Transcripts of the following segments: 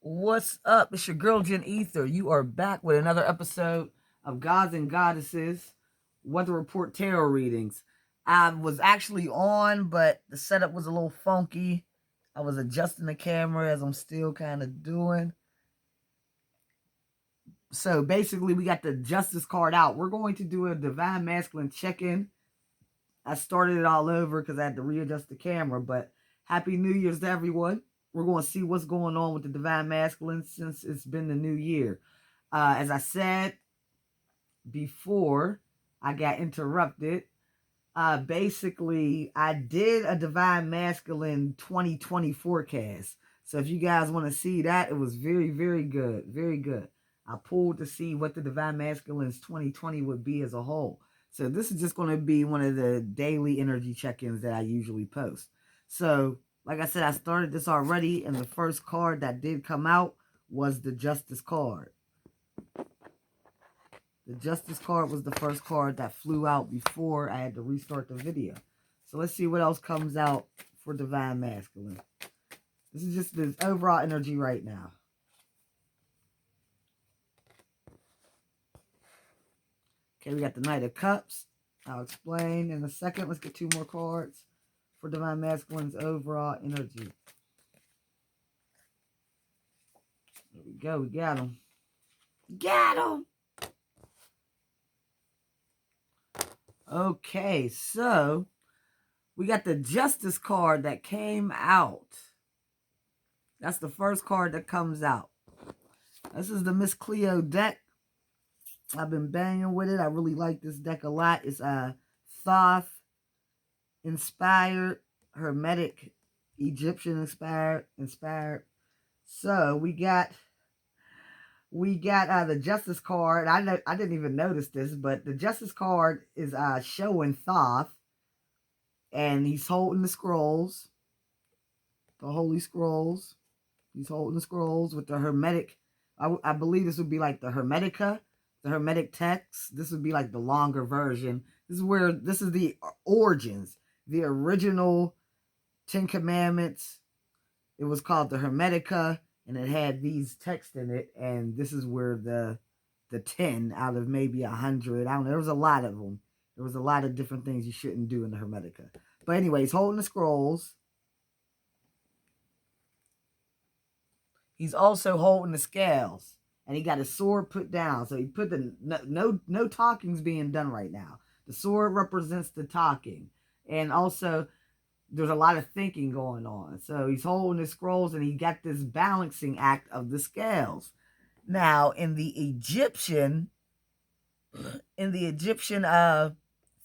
What's up? It's your girl Jen Ether. You are back with another episode of Gods and Goddesses Weather Report Tarot Readings. I was actually on, but the setup was a little funky. I was adjusting the camera as I'm still kind of doing. So basically, we got the Justice card out. We're going to do a Divine Masculine check-in. I started it all over because I had to readjust the camera, but Happy New Year's to everyone. We're going to see what's going on with the Divine Masculine since it's been the new year. As I said before I got interrupted, basically I did a Divine Masculine 2020 forecast. So if you guys want to see that, it was very, very good. Very good. I pulled to see what the Divine Masculine's 2020 would be as a whole. So this is just going to be one of the daily energy check-ins that I usually post. So, like I said, I started this already, and the first card that did come out was the Justice card. The Justice card was the first card that flew out before I had to restart the video. So let's see what else comes out for Divine Masculine. This is just the overall energy right now. Okay, we got the Knight of Cups. I'll explain in a second. Let's get two more cards for Divine Masculine's overall energy. There we go. We got them. Got them! Okay, so we got the Justice card that came out. That's the first card that comes out. This is the Miss Cleo deck. I've been banging with it. I really like this deck a lot. It's Thoth inspired, Hermetic, Egyptian inspired. So we got the Justice card. I didn't even notice this, but the Justice card is showing Thoth, and he's holding the scrolls, the Holy Scrolls. He's holding the scrolls with the Hermetic. I believe this would be like the Hermetica. The Hermetic text. This would be like the longer version. This is the origins, the original 10 Commandments. It was called the Hermetica, and it had these texts in it. And this is where the 10 out of maybe 100. I don't know. There was a lot of them. There was a lot of different things you shouldn't do in the Hermetica. But anyways, holding the scrolls. He's also holding the scales. And he got his sword put down. So he put the no talking's being done right now. The sword represents the talking. And also there's a lot of thinking going on. So he's holding his scrolls, and he got this balancing act of the scales. Now in the Egyptian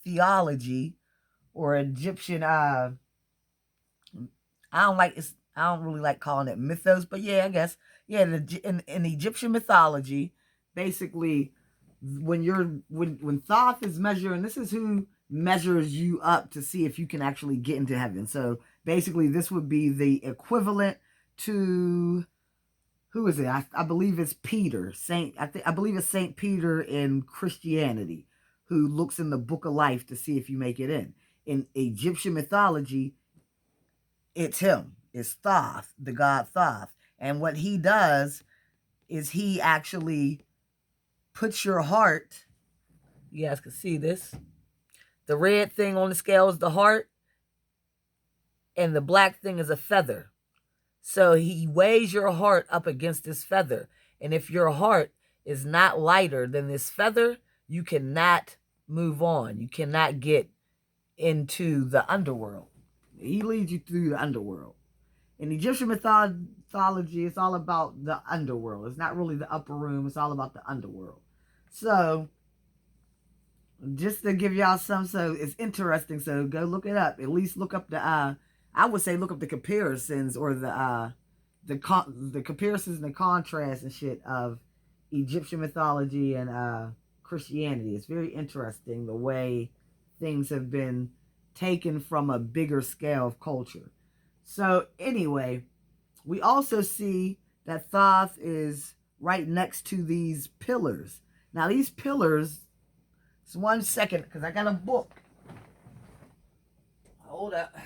theology or Egyptian I don't really like calling it mythos, but yeah, I guess. Yeah, in Egyptian mythology, basically, when Thoth is measuring, this is who measures you up to see if you can actually get into heaven. So basically, this would be the equivalent to, who is it? I believe it's Peter. I believe it's Saint Peter in Christianity, who looks in the book of life to see if you make it in. In Egyptian mythology, it's him. It's Thoth, the god Thoth. And what he does is he actually puts your heart, you guys can see this, the red thing on the scale is the heart, and the black thing is a feather. So he weighs your heart up against this feather. And if your heart is not lighter than this feather, you cannot move on. You cannot get into the underworld. He leads you through the underworld. In Egyptian mythology, it's all about the underworld. It's not really the upper room. It's all about the underworld. So, just to give y'all some, so it's interesting. So go look it up. At least look up the, I would say look up the comparisons or the comparisons and the contrast and shit of Egyptian mythology and Christianity. It's very interesting the way things have been taken from a bigger scale of culture. So anyway, we also see that Thoth is right next to these pillars. Now these pillars, it's 1 second, because I got a book. Hold up.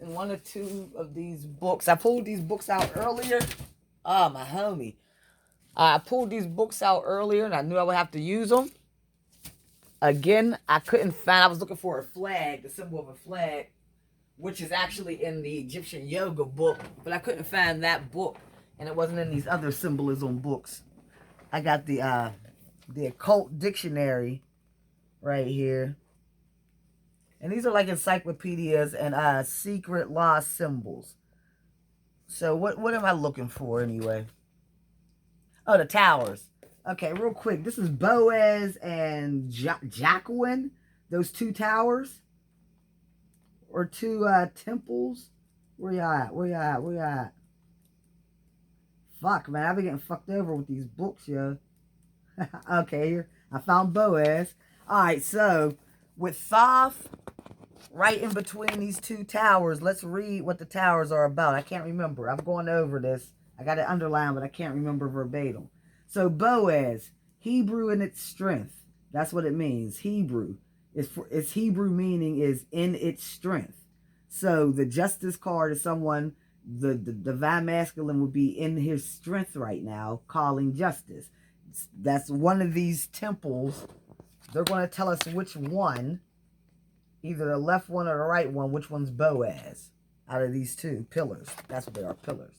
in one or two of these books. I pulled these books out earlier. Ah, my homie. I pulled these books out earlier and I knew I would have to use them. Again, I couldn't find, I was looking for a flag, the symbol of a flag, which is actually in the Egyptian yoga book, but I couldn't find that book, and it wasn't in these other symbolism books. I got the occult dictionary right here. And these are like encyclopedias and secret law symbols. So what am I looking for anyway? Oh, the towers. Okay, real quick. This is Boaz and Jacqueline. Those two towers. Or two temples. Where y'all at? Where y'all at? Where y'all at? Fuck, man. I've been getting fucked over with these books, yo. Okay, here. I found Boaz. Alright, so with Thoth right in between these two towers, let's read what the towers are about. I can't remember. I'm going over this. I got it underlined, but I can't remember verbatim. So Boaz, Hebrew in its strength. That's what it means. Hebrew. Its Hebrew meaning is in its strength. So the justice card is someone, the divine masculine would be in his strength right now, calling justice. That's one of these temples. They're going to tell us which one, either the left one or the right one, which one's Boaz out of these two pillars. That's what they are, pillars.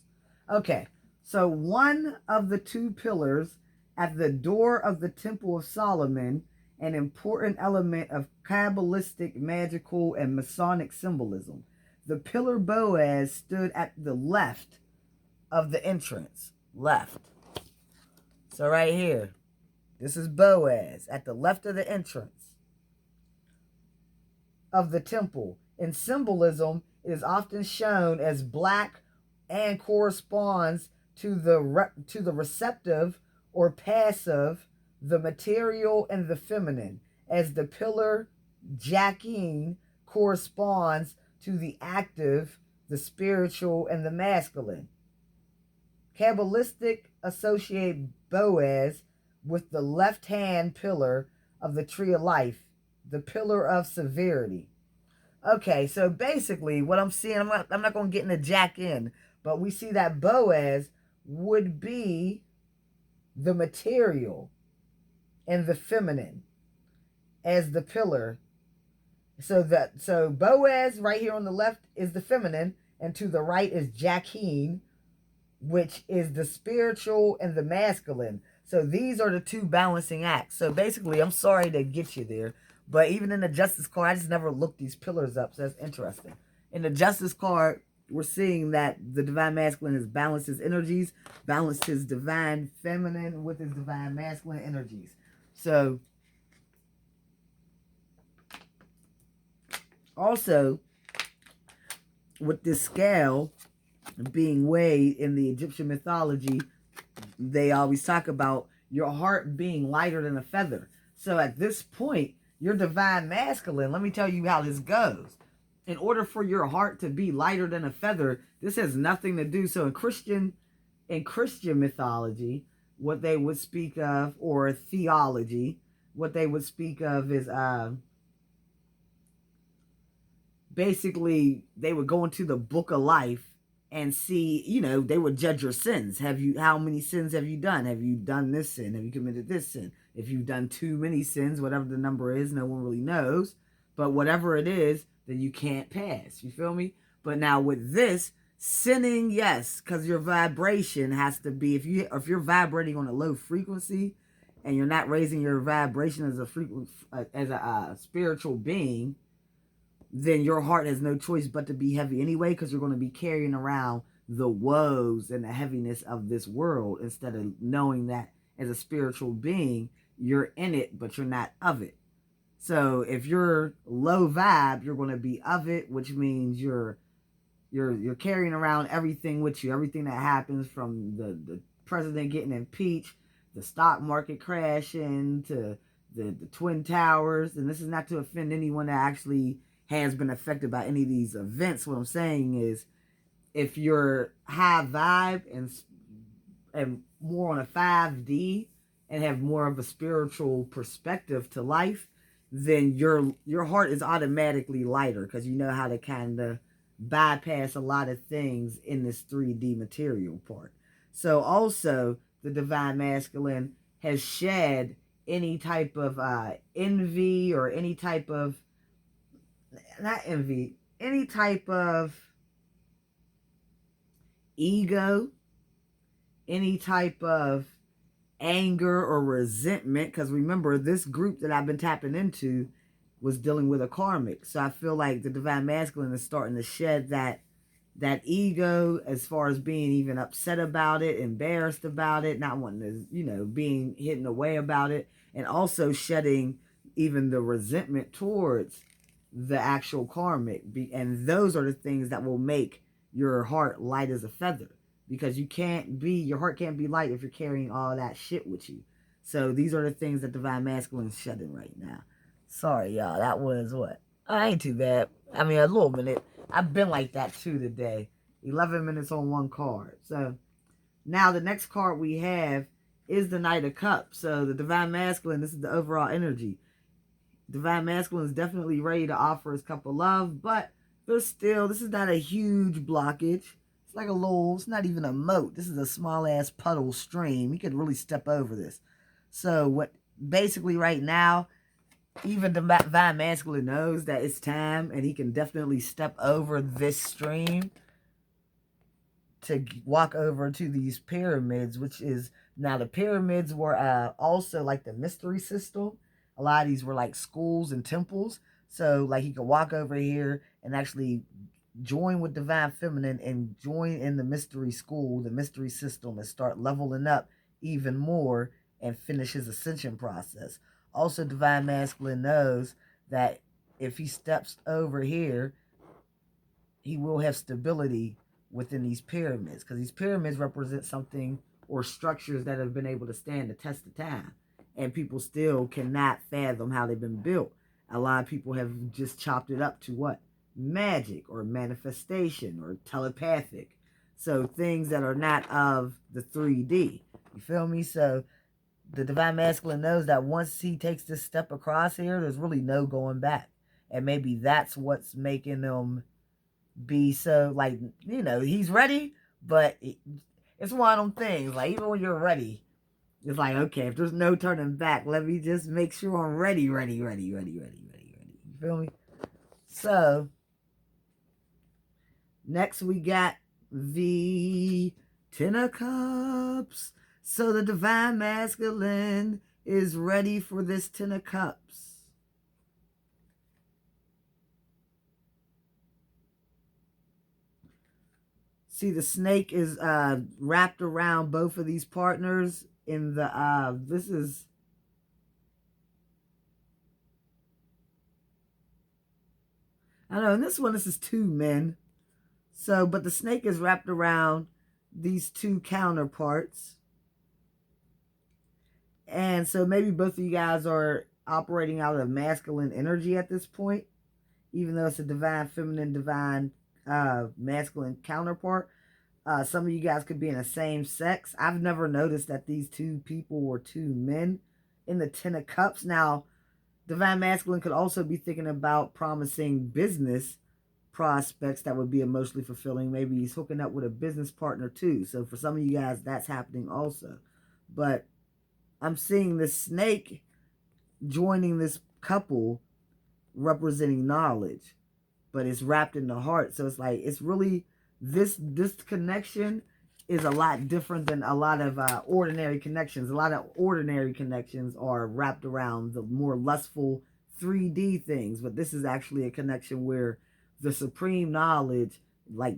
Okay, so one of the two pillars at the door of the Temple of Solomon, an important element of Kabbalistic, magical, and Masonic symbolism. The pillar Boaz stood at the left of the entrance. Left. So right here, this is Boaz at the left of the entrance of the temple. In symbolism, it is often shown as black and corresponds to the receptive or passive, the material and the feminine, as the pillar Jacqueline corresponds to the active, the spiritual, and the masculine. Kabbalistic associate Boaz with the left-hand pillar of the tree of life, the pillar of severity. Okay, so basically what I'm seeing, I'm not going to get into Jack in, but we see that Boaz would be the material and the feminine as the pillar. So Boaz right here on the left is the feminine, and to the right is Jacqueline, which is the spiritual and the masculine. So these are the two balancing acts. So basically, I'm sorry to get you there, but even in the Justice card, I just never looked these pillars up, so that's interesting. In the Justice card, we're seeing that the divine masculine has balanced his energies, balanced his divine feminine with his divine masculine energies. So, also, with this scale being weighed in the Egyptian mythology, they always talk about your heart being lighter than a feather. So at this point, your divine masculine, let me tell you how this goes. In order for your heart to be lighter than a feather, this has nothing to do. So in Christian mythology, what they would speak of, or theology, what they would speak of is basically they would go into the book of life and see, they would judge your sins. How many sins have you done? Have you done this sin? Have you committed this sin? If you've done too many sins, whatever the number is, no one really knows. But whatever it is, then you can't pass. You feel me? But now with this, sinning, yes, because your vibration has to be, if you're vibrating on a low frequency and you're not raising your vibration as a spiritual being, then your heart has no choice but to be heavy anyway, because you're going to be carrying around the woes and the heaviness of this world instead of knowing that as a spiritual being, you're in it, but you're not of it. So if you're low vibe, you're going to be of it, which means you're carrying around everything with you, everything that happens from the president getting impeached, the stock market crashing, to the Twin Towers. And this is not to offend anyone that actually has been affected by any of these events. What I'm saying is, if you're high vibe and more on a 5D and have more of a spiritual perspective to life, then your heart is automatically lighter, because you know how to kind of bypass a lot of things in this 3D material part. So also the divine masculine has shed any type of envy or any type of, not envy, any type of ego, any type of anger or resentment. Because remember, this group that I've been tapping into was dealing with a karmic. So I feel like the divine masculine is starting to shed that ego, as far as being even upset about it, embarrassed about it, not wanting to, being hidden away about it, and also shedding even the resentment towards the actual karmic. And those are the things that will make your heart light as a feather, because your heart can't be light if you're carrying all that shit with you. So these are the things that divine masculine is shedding right now. Sorry, y'all. That was what? I ain't too bad. I mean, a little minute. I've been like that too today. 11 minutes on one card. So now the next card we have is the Knight of Cups. So the divine masculine, this is the overall energy. Divine masculine is definitely ready to offer his cup of love, but this is not a huge blockage. It's like it's not even a moat. This is a small ass puddle stream. He could really step over this. So what basically right now, even the divine masculine knows that it's time, and he can definitely step over this stream to walk over to these pyramids, which is, now the pyramids were also like the mystery system. A lot of these were like schools and temples. So like he could walk over here and actually join with divine feminine and join in the mystery school, the mystery system, and start leveling up even more and finish his ascension process. Also, divine masculine knows that if he steps over here, he will have stability within these pyramids, because these pyramids represent something or structures that have been able to stand the test of time, and people still cannot fathom how they've been built. A lot of people have just chopped it up to what? Magic or manifestation or telepathic. So things that are not of the 3D. You feel me? So the divine masculine knows that once he takes this step across here, there's really no going back. And maybe that's what's making them be so, like, he's ready, but it's one of them things. Like, even when you're ready, it's like, okay, if there's no turning back, let me just make sure I'm ready. You feel me? So, next we got the Ten of Cups. So the divine masculine is ready for this Ten of Cups. See, the snake is wrapped around both of these partners in the, this is, I don't know, in this one, this is two men. So, but the snake is wrapped around these two counterparts. And so maybe both of you guys are operating out of masculine energy at this point, even though it's a divine feminine, divine masculine counterpart. Some of you guys could be in the same sex. I've never noticed that these two people were two men in the Ten of Cups. Now, divine masculine could also be thinking about promising business prospects that would be emotionally fulfilling. Maybe he's hooking up with a business partner too. So for some of you guys, that's happening also. But I'm seeing this snake joining this couple representing knowledge, but it's wrapped in the heart. So it's like, it's really, this connection is a lot different than a lot of ordinary connections. A lot of ordinary connections are wrapped around the more lustful 3D things, but this is actually a connection where the supreme knowledge, like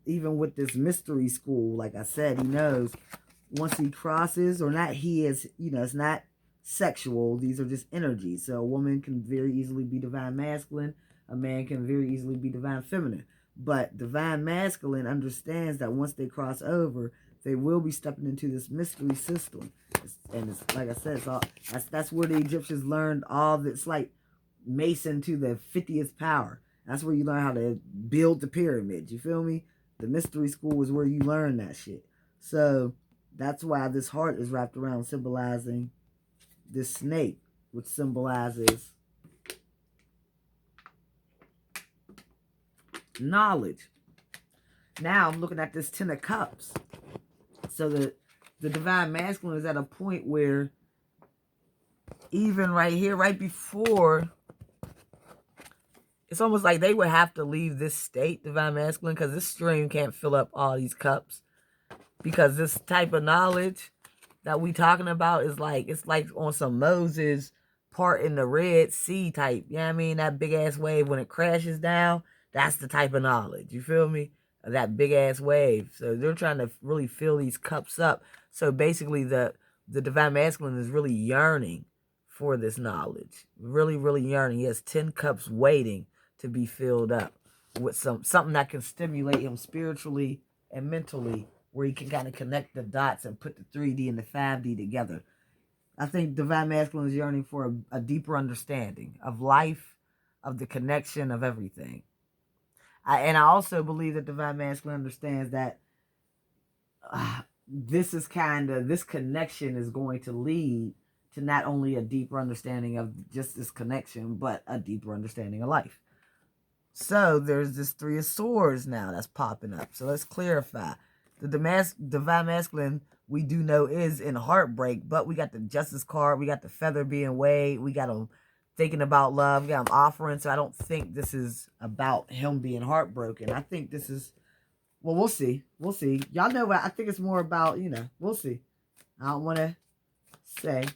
even with this mystery school, like I said, he knows once he crosses, or not, he is, it's not sexual, these are just energies. So a woman can very easily be divine masculine, a man can very easily be divine feminine. But divine masculine understands that once they cross over, they will be stepping into this mystery system. And it's like I said, that's where the Egyptians learned all this. It's like Mason to the 50th power. That's where you learn how to build the pyramids. You feel me? The mystery school is where you learn that shit. So that's why this heart is wrapped around, symbolizing this snake, which symbolizes knowledge. Now I'm looking at this Ten of Cups. So the divine masculine is at a point where even right here, right before, it's almost like they would have to leave this state, divine masculine, because this stream can't fill up all these cups. Because this type of knowledge that we talking about is like, it's like on some Moses part in the Red Sea type. You know what I mean? That big ass wave when it crashes down, that's the type of knowledge. You feel me? That big ass wave. So they're trying to really fill these cups up. So basically the divine masculine is really yearning for this knowledge. Really, really yearning. He has 10 cups waiting to be filled up with something that can stimulate him spiritually and mentally, where he can kind of connect the dots and put the 3D and the 5D together. I think divine masculine is yearning for a deeper understanding of life, of the connection of everything. And I also believe that divine masculine understands that this connection is going to lead to not only a deeper understanding of just this connection, but a deeper understanding of life. So there's this Three of Swords now that's popping up. So let's clarify. The divine masculine, we do know, is in heartbreak, but we got the Justice card, we got the feather being weighed, we got him thinking about love, we got him offering. So I don't think this is about him being heartbroken. I think this is, well, we'll see. We'll see. Y'all know what I think it's more about, we'll see. I don't want to say.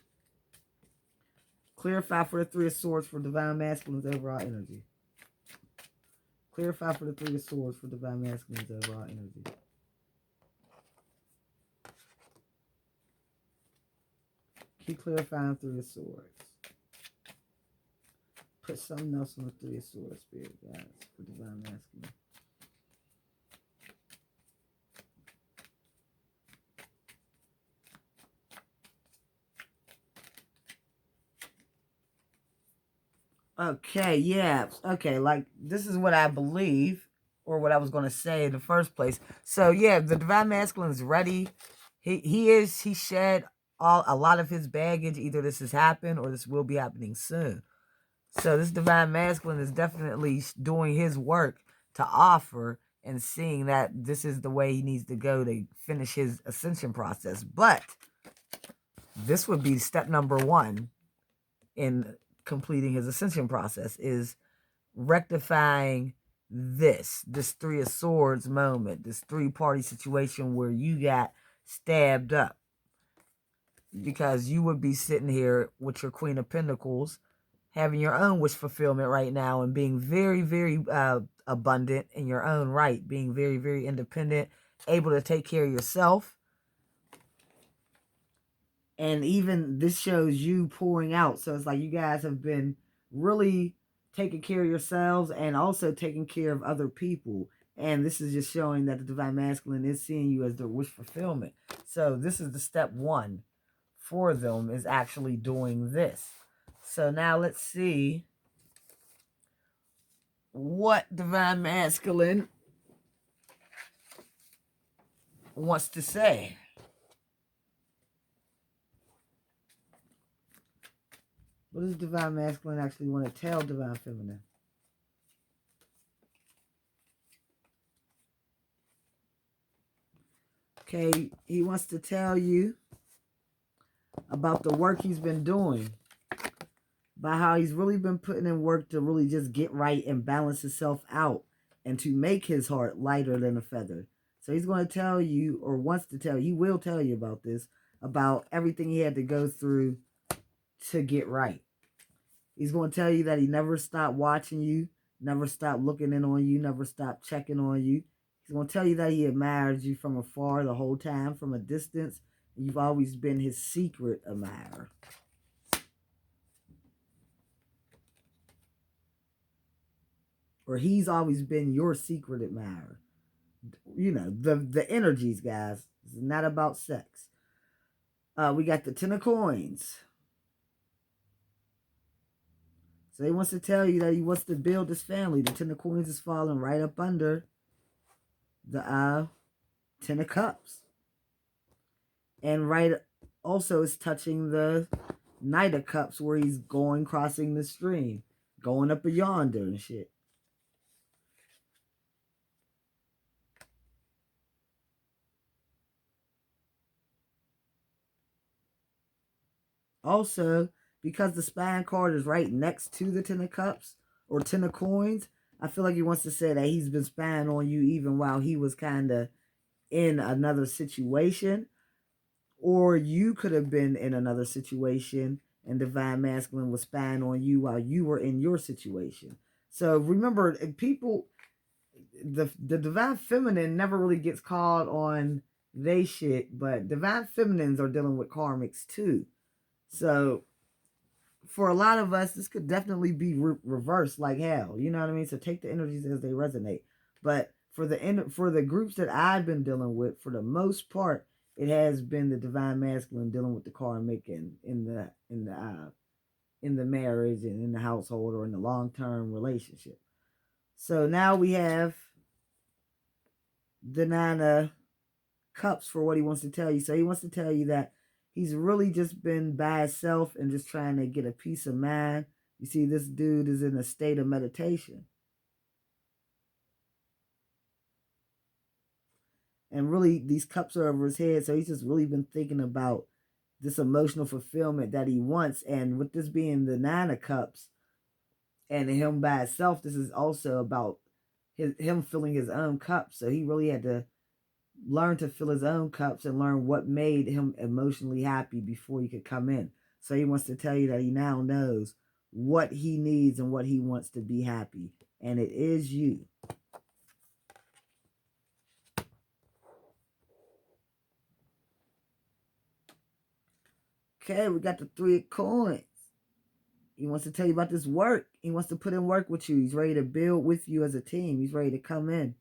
Clarify for the Three of Swords for divine masculine's overall energy. Clarify for the Three of Swords for divine masculine's overall energy. Keep clarifying Three of Swords. Put something else on the Three of Swords, Spirit, guys, for divine masculine. Okay, yeah. Okay, like this is what I believe, or what I was going to say in the first place. So yeah, the divine masculine is ready. He shed a lot of his baggage. Either this has happened or this will be happening soon. So this divine masculine is definitely doing his work to offer and seeing that this is the way he needs to go to finish his ascension process. But this would be step number one in completing his ascension process, is rectifying this Three of Swords moment, this three-party situation where you got stabbed up. Because you would be sitting here with your Queen of Pentacles, having your own wish fulfillment right now and being very, very abundant in your own right, being very, very independent, able to take care of yourself. And even this shows you pouring out. So it's like you guys have been really taking care of yourselves and also taking care of other people. And this is just showing that the divine masculine is seeing you as their wish fulfillment. So this is the step one for them, is actually doing this. So now let's see what divine masculine wants to say. What does divine masculine actually want to tell divine feminine? Okay, he wants to tell you about the work he's been doing, about how he's really been putting in work to really just get right and balance himself out and to make his heart lighter than a feather. So he's going to tell you, or wants to tell you, he will tell you about this, about everything he had to go through to get right. He's going to tell you that he never stopped watching you, never stopped looking in on you, never stopped checking on you. He's going to tell you that he admires you from afar the whole time, from a distance. You've always been his secret admirer. Or he's always been your secret admirer. You know, the energies, guys. It's not about sex. We got the Ten of Coins. So he wants to tell you that he wants to build this family. The Ten of Coins is falling right up under the Ten of Cups. And right also is touching the Knight of Cups, where he's crossing the stream, going up a yonder and shit. Also, because the spine card is right next to the Ten of Cups or Ten of Coins, I feel like he wants to say that he's been spying on you even while he was kind of in another situation. Or you could have been in another situation and Divine Masculine was spying on you while you were in your situation. So remember, people, the Divine Feminine never really gets called on they shit, but Divine Feminines are dealing with karmics too. So for a lot of us, this could definitely be reversed like hell. You know what I mean? So take the energies as they resonate. But for the groups that I've been dealing with, for the most part, it has been the Divine Masculine dealing with the karmic and in the marriage and in the household or in the long term relationship. So now we have the Nine of Cups for what he wants to tell you. So he wants to tell you that he's really just been by himself and just trying to get a peace of mind. You see, this dude is in a state of meditation. And really, these cups are over his head. So he's just really been thinking about this emotional fulfillment that he wants. And with this being the Nine of Cups and him by himself, this is also about him filling his own cup. So he really had to learn to fill his own cups and learn what made him emotionally happy before he could come in. So he wants to tell you that he now knows what he needs and what he wants to be happy. And it is you. Okay, we got the Three of Coins. He wants to tell you about this work. He wants to put in work with you. He's ready to build with you as a team. He's ready to come in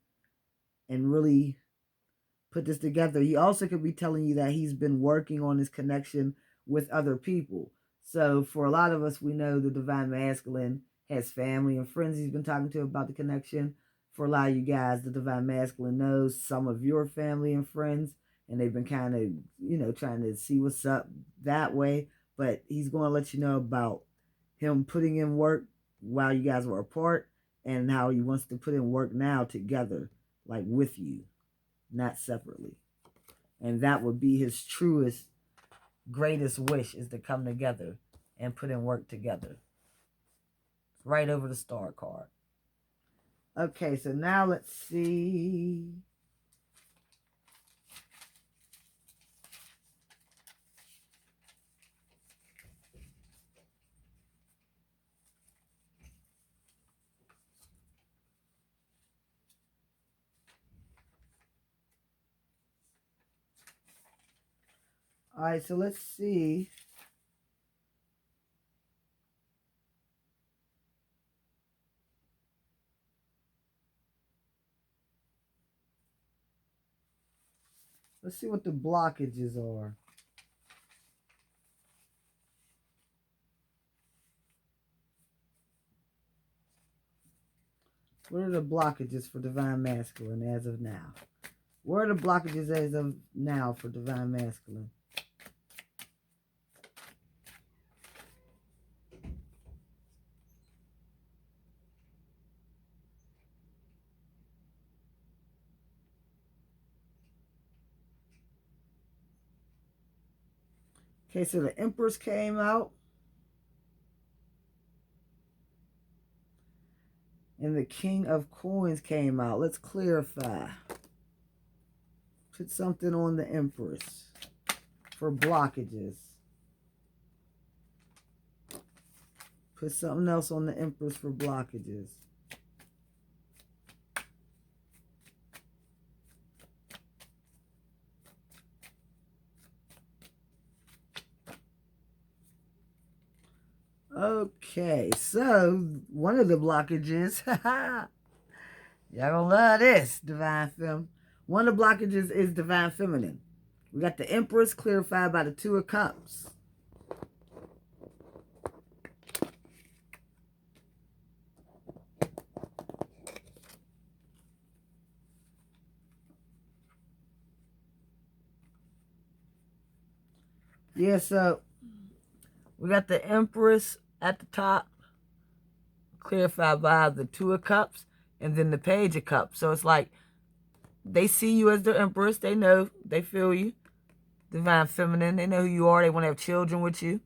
and really put this together. He also could be telling you that he's been working on his connection with other people. So for a lot of us, we know the Divine Masculine has family and friends he's been talking to about the connection. For a lot of you guys, the Divine Masculine knows some of your family and friends, and they've been kind of, trying to see what's up that way. But he's going to let you know about him putting in work while you guys were apart and how he wants to put in work now together, like with you, not separately. And that would be his truest, greatest wish, is to come together and put in work together. Right over the star card. Okay, so now let's see. All right, so let's see. Let's see what the blockages are. What are the blockages for Divine Masculine as of now? What are the blockages as of now for Divine Masculine? Okay, so the Empress came out. And the King of Coins came out. Let's clarify. Put something on the Empress for blockages. Put something else on the Empress for blockages. Okay, so one of the blockages, y'all gonna love this, Divine Fem. One of the blockages is Divine Feminine. We got the Empress clarified by the Two of Cups. Yeah, so we got the Empress at the top, clarified by the Two of Cups, and then the Page of Cups. So it's like they see you as the Empress. They know, they feel you. Divine Feminine, they know who you are. They want to have children with you.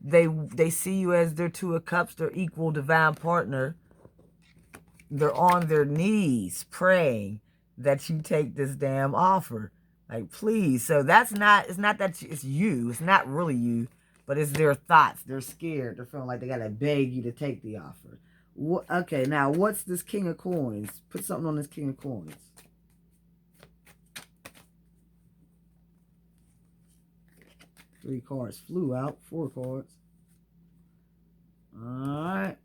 They see you as their Two of Cups, their equal divine partner. They're on their knees praying that you take this damn offer. Like, please. So that's not, it's not that it's you. It's not really you, but it's their thoughts. They're scared. They're feeling like they got to beg you to take the offer. Okay, now what's this King of Coins? Put something on this King of Coins. Three cards flew out. Four cards. Alright.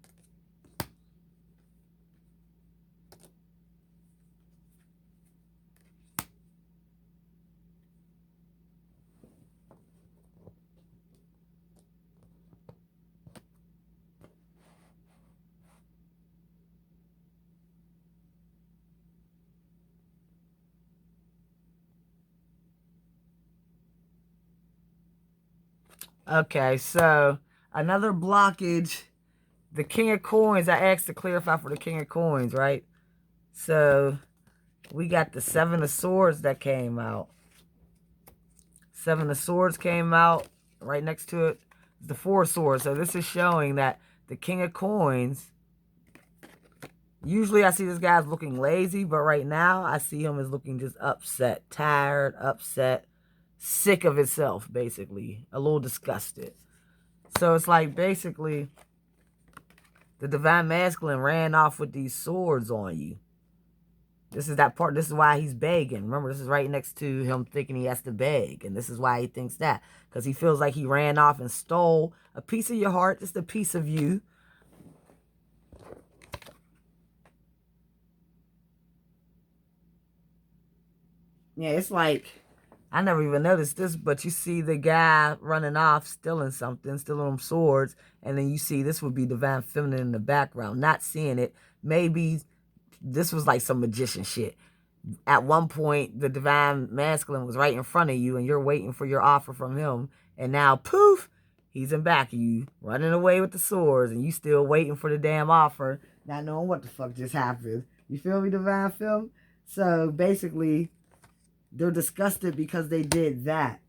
Okay, so another blockage. The King of Coins, I asked to clarify for the King of Coins, right? So we got the Seven of Swords that came out. Seven of Swords came out. Right next to it, the Four of Swords. So this is showing that the King of Coins, usually I see this guy's looking lazy, but right now I see him as looking just upset, tired, upset, sick of himself, basically. A little disgusted. So it's like basically the Divine Masculine ran off with these swords on you. This is that part. This is why he's begging. Remember, this is right next to him thinking he has to beg. And this is why he thinks that. Because he feels like he ran off and stole a piece of your heart, just a piece of you. Yeah, it's like, I never even noticed this, but you see the guy running off, stealing something, stealing them swords. And then you see this would be Divine Feminine in the background. Not seeing it. Maybe this was like some magician shit. At one point, the Divine Masculine was right in front of you and you're waiting for your offer from him. And now, poof, he's in back of you, running away with the swords, and you still waiting for the damn offer, not knowing what the fuck just happened. You feel me, Divine Film? So, basically, they're disgusted because they did that.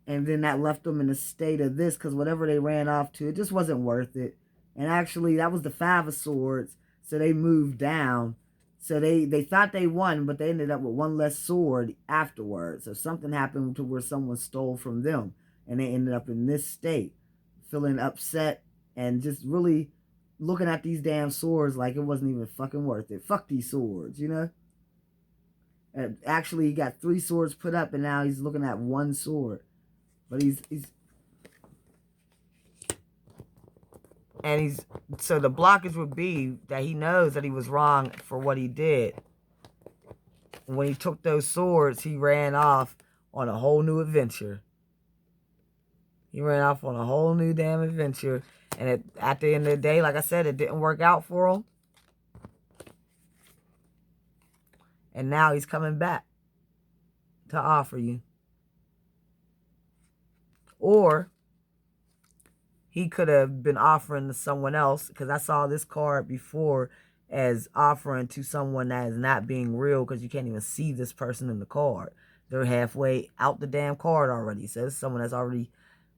And then that left them in a state of this, because whatever they ran off to, it just wasn't worth it. And actually, that was the Five of Swords, so they moved down. So they thought they won, but they ended up with one less sword afterwards. So something happened to where someone stole from them, and they ended up in this state, feeling upset and just really looking at these damn swords like it wasn't even fucking worth it. Fuck these swords, you know? And actually, he got 3 swords put up, and now he's looking at 1 sword. But he's so the blockage would be that he knows that he was wrong for what he did. When he took those swords, he ran off on a whole new adventure. He ran off on a whole new damn adventure. And at the end of the day, like I said, it didn't work out for him. And now he's coming back to offer you. Or he could have been offering to someone else, because I saw this card before as offering to someone that is not being real, because you can't even see this person in the card. They're halfway out the damn card already. So it's someone that's already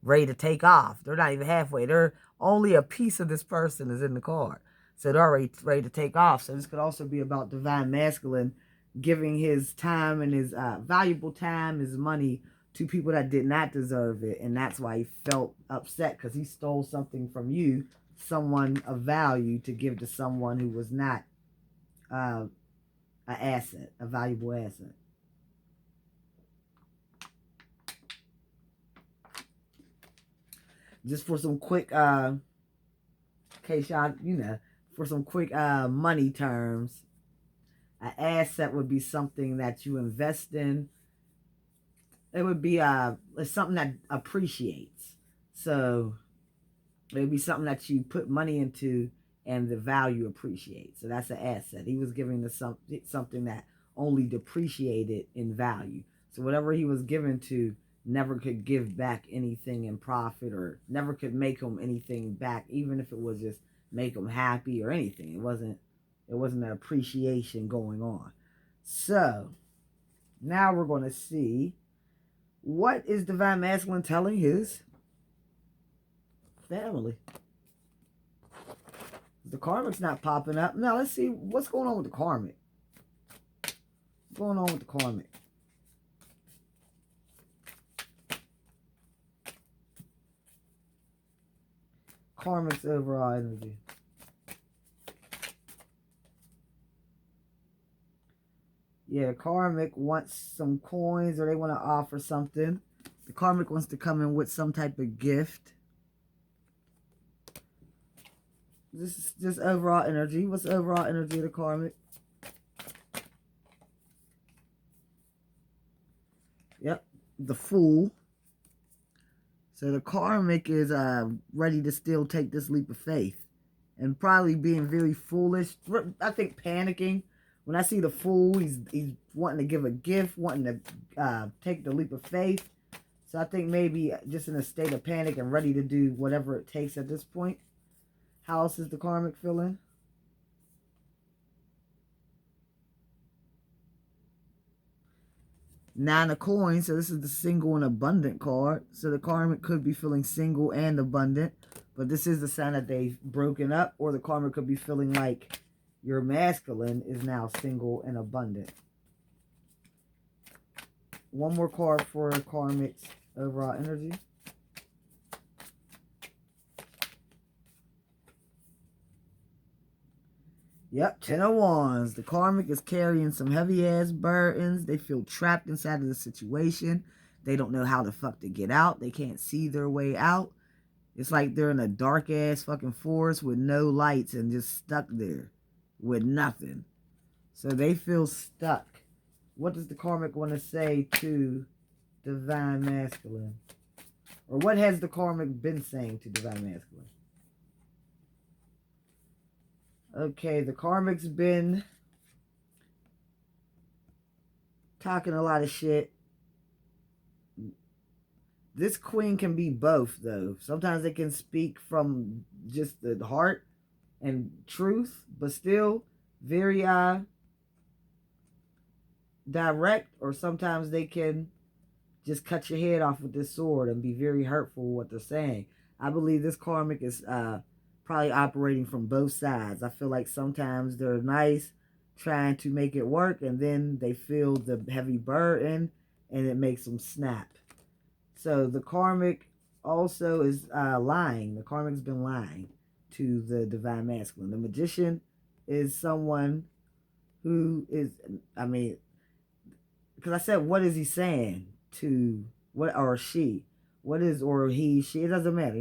ready to take off. They're not even halfway. They're only a piece of this person is in the card. So they're already ready to take off. So this could also be about Divine Masculine giving his time and his valuable time, his money, to people that did not deserve it. And that's why he felt upset, because he stole something from you, someone of value, to give to someone who was not an asset, a valuable asset. Just for some quick, case y'all, you know, for some quick money terms, an asset would be something that you invest in. It would be something that appreciates. So it would be something that you put money into and the value appreciates. So that's an asset. He was giving us something that only depreciated in value. So whatever he was given to never could give back anything in profit, or never could make him anything back, even if it was just make him happy or anything. It wasn't an appreciation going on. So now we're going to see, what is Divine Masculine telling his family. The karmic's not popping up. Now, let's see what's going on with the karmic. What's going on with the karmic? Karmic's overall energy. Yeah, the karmic wants some coins, or they want to offer something. The karmic wants to come in with some type of gift. This is just overall energy. What's the overall energy of the karmic? Yep, the Fool. So the karmic is ready to still take this leap of faith, and probably being very foolish. I think panicking. When I see the Fool, he's wanting to give a gift, wanting to take the leap of faith. So I think maybe just in a state of panic and ready to do whatever it takes at this point. How else is the karmic feeling? Nine of coins. So this is the single and abundant card. So the karmic could be feeling single and abundant. But this is the sign that they've broken up. Or the karmic could be feeling like your masculine is now single and abundant. One more card for karmic's overall energy. Yep, 10 of Wands. The karmic is carrying some heavy-ass burdens. They feel trapped inside of the situation. They don't know how the fuck to get out. They can't see their way out. It's like they're in a dark-ass fucking forest with no lights and just stuck there with nothing. So they feel stuck. What does the karmic want to say to Divine Masculine? Or what has the karmic been saying to Divine Masculine? Okay, the karmic's been talking a lot of shit. This queen can be both, though. Sometimes they can speak from just the heart and truth, but still very direct. Or sometimes they can just cut your head off with this sword and be very hurtful with what they're saying. I believe this karmic is probably operating from both sides. I feel like sometimes they're nice, trying to make it work, and then they feel the heavy burden and it makes them snap. So the karmic also is lying. The karmic's been lying to the Divine Masculine. The Magician is someone who is, I mean, because I said, what is he saying to, what, or she? What is, or he, she, it doesn't matter.